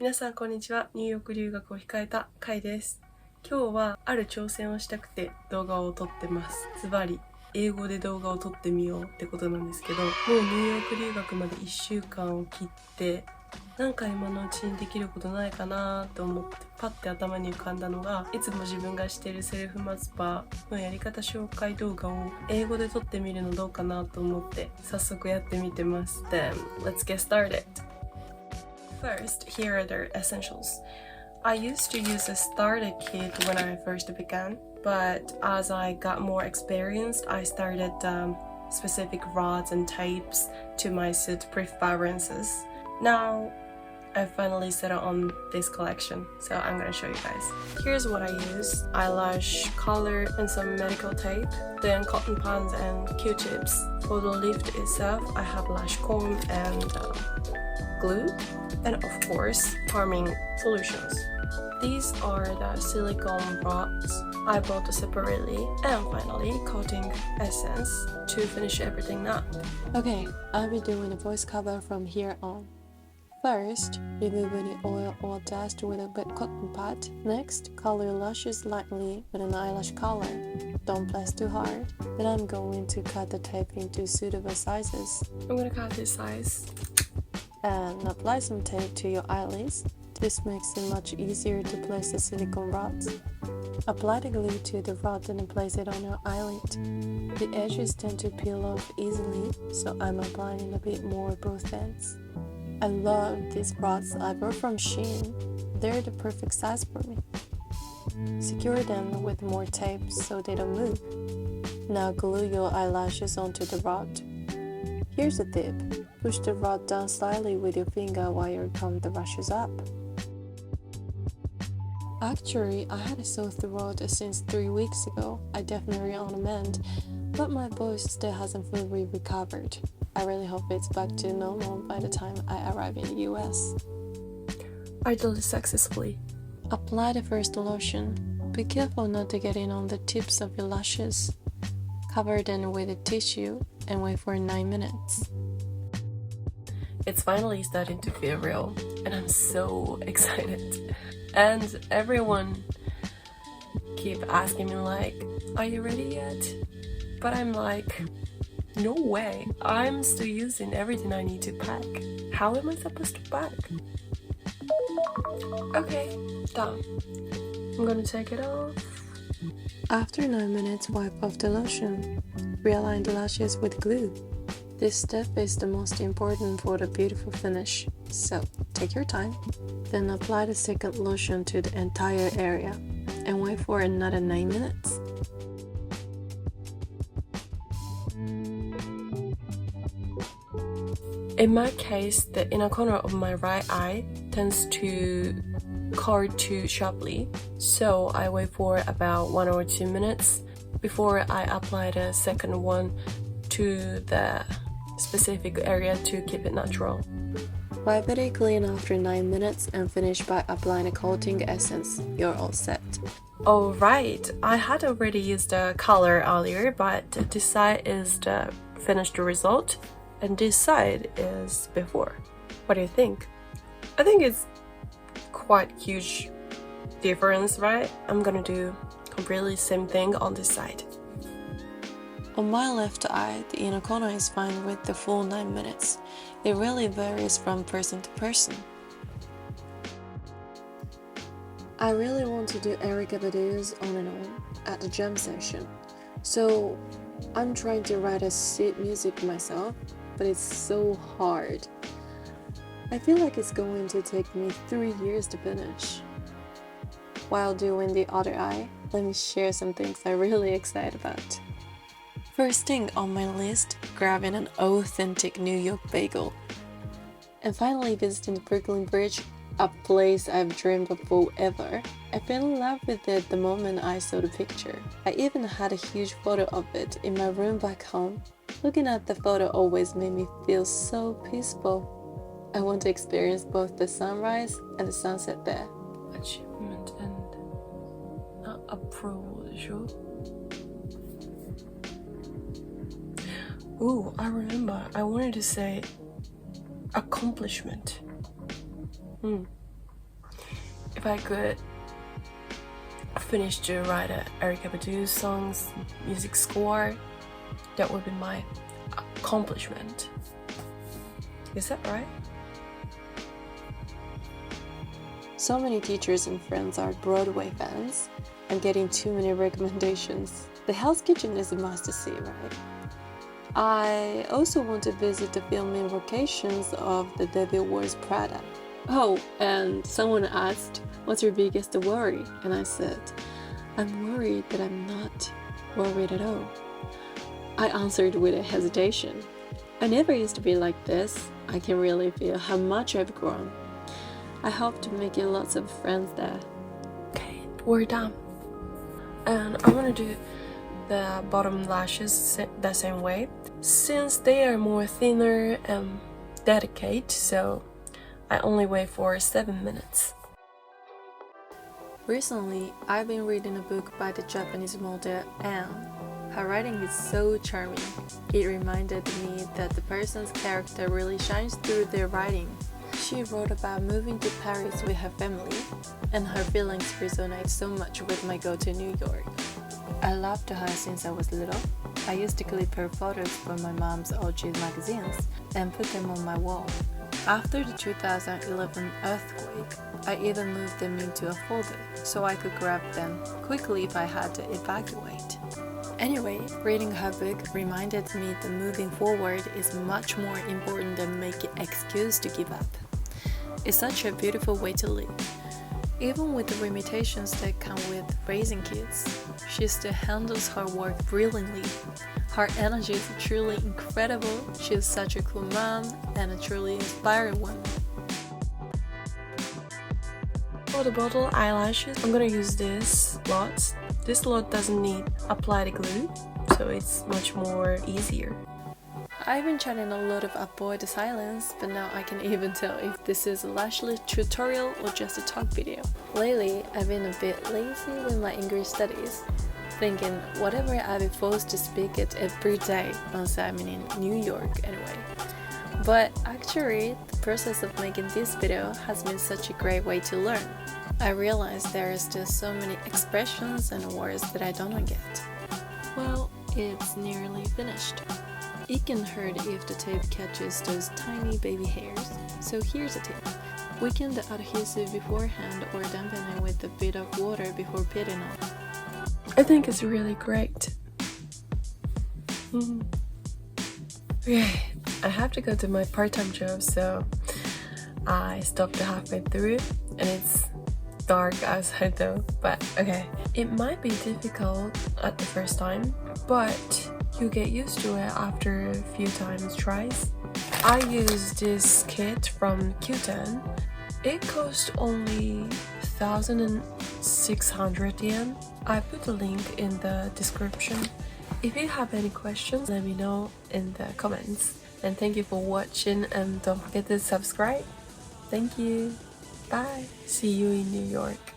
皆さんこんにちは。ニューヨーク留学を控えたKAIです。今日はある挑戦をしたくて動画を撮ってます。ズバリ英語で動画を撮ってみようってことなんですけど、もうニューヨーク留学まで1週間を切って、なんか今のうちにできることないかなと思ってパッて頭に浮かんだのが、いつも自分がしているセルフマツパのやり方紹介動画を英語で撮ってみるのどうかなと思って早速やってみてます。Then let's get started.First, here are the essentials. I used to use a starter kit when I first began, but as I got more experienced, I started specific rods and tapes to my suit preferences. Now, I finally settled on this collection, so I'm gonna show you guys. Here's what I use: eyelash color and some medical tape, then cotton pads and Q-tips. For the lift itself, I have lash comb and glue, and of course, harming solutions. These are the silicone rods I bought separately, and finally, coating essence to finish everything up. Okay, I'll be doing a voice cover from here on. First, remove any oil or dust with a wet cotton pad. Next, color lashes lightly with an eyelash color. Don't press too hard. Then I'm going to cut the tape into suitable sizes. I'm gonna cut this size.And apply some tape to your eyelids. This makes it much easier to place the silicone rods. Apply the glue to the rod and place it on your eyelid. The edges tend to peel off easily, so I'm applying a bit more at both ends. I love these rods I bought from Shein. They're the perfect size for me. Secure them with more tape so they don't move. Now glue your eyelashes onto the rod.Here's a tip. Push the rod down slightly with your finger while you comb the lashes up. Actually, I had a sore throat since 3 weeks ago. I definitely on the mend, but my voice still hasn't fully recovered. I really hope it's back to normal by the time I arrive in the US. I did it successfully. Apply the first lotion. Be careful not to get in on the tips of your lashes.Cover them with a tissue and wait for 9 minutes. It's finally starting to feel real, and I'm so excited. And everyone keep asking me like, are you ready yet? But I'm like, no way. I'm still using everything I need to pack. How am I supposed to pack? Okay, done. I'm gonna take it off.After 9 minutes, wipe off the lotion. Realign the lashes with glue. This step is the most important for the beautiful finish, so take your time. Then apply the second lotion to the entire area and wait for another 9 minutes. In my case, the inner corner of my right eye tends to curl too sharply, so I wait for about 1 or 2 minutes before I apply the second one to the specific area to keep it natural. Wipe it clean after 9 minutes and finish by applying a coating essence. You're all set. Alright, I had already used the color earlier, but this side is the finished result and this side is before. What do you think? I think it's quite huge difference, right? I'm gonna do completely same thing on this side. On my left eye, the inner corner is fine with the full 9 minutes. It really varies from person to person. I really want to do Erykah Badu's On and On at the jam session, so I'm trying to write a sheet music myself, but it's so hard. I feel like it's going to take me 3 years to finish. While doing the other eye, let me share some things I'm really excited about. First thing on my list, grabbing an authentic New York bagel. And finally visiting the Brooklyn Bridge, a place I've dreamed of forever. I fell in love with it the moment I saw the picture. I even had a huge photo of it in my room back home. Looking at the photo always made me feel so peaceful. I want to experience both the sunrise and the sunset there. Achievement and approval, sure. Ooh, I remember. I wanted to say accomplishment. if I could finish to write a Erykah Badu song's music score, that would be my accomplishment. Is that right? So many teachers and friends are Broadway fans. I'm getting too many recommendations. The Hell's Kitchen is a must-see, right? I also want to visit the filming locations of The Devil Wears Prada. Oh, and someone asked, what's your biggest worry? And I said, I'm worried that I'm not worried at all. I answered with a hesitation. I never used to be like this. I can really feel how much I've grown. I hope to make lots of friends there. Okay, we're done. And I want to do the bottom lashes the same way, since they are more thinner and delicate, so I only wait for 7 minutes. Recently, I've been reading a book by the Japanese model Anne. Her writing is so charming. It reminded me that the person's character really shines through their writing. She wrote about moving to Paris with her family, and her feelings resonate so much with my go to New York. I loved her since I was little. I used to clip her photos from my mom's old magazines and put them on my wall. After the 2011 earthquake, I even moved them into a folder so I could grab them quickly if I had to evacuate. Anyway, reading her book reminded me that moving forward is much more important than making an excuse to give up. It's such a beautiful way to live. Even with the limitations that come with raising kids, she still handles her work brilliantly. Her energy is truly incredible. She is such a cool mom and a truly inspiring one. For the bottle eyelashes, I'm gonna use this lot. This lot doesn't need applied glue, so it's much more easier. I've been chatting a lot of avoid the silence, but now I can even tell if this is a lash lift tutorial or just a talk video. Lately, I've been a bit lazy with my English studies, thinking whatever I'll be forced to speak it every day once I'm in New York anyway. But actually, the process of making this video has been such a great way to learn. I realized there are still so many expressions and words that I don't get. Well, it's nearly finished. It can hurt if the tape catches those tiny baby hairs, so here's a tip. Weaken the adhesive beforehand or dampen it with a bit of water before putting on. I think it's really great. Okay, I have to go to my part-time job, so I stopped halfway through, and it's dark outside though, but okay. It might be difficult at the first time, but you get used to it after a few times tries. I used this kit from Q10. It cost only 1,600 yen. I put the link in the description. If you have any questions, let me know in the comments. And thank you for watching, and don't forget to subscribe. Thank you. Bye. See you in New York.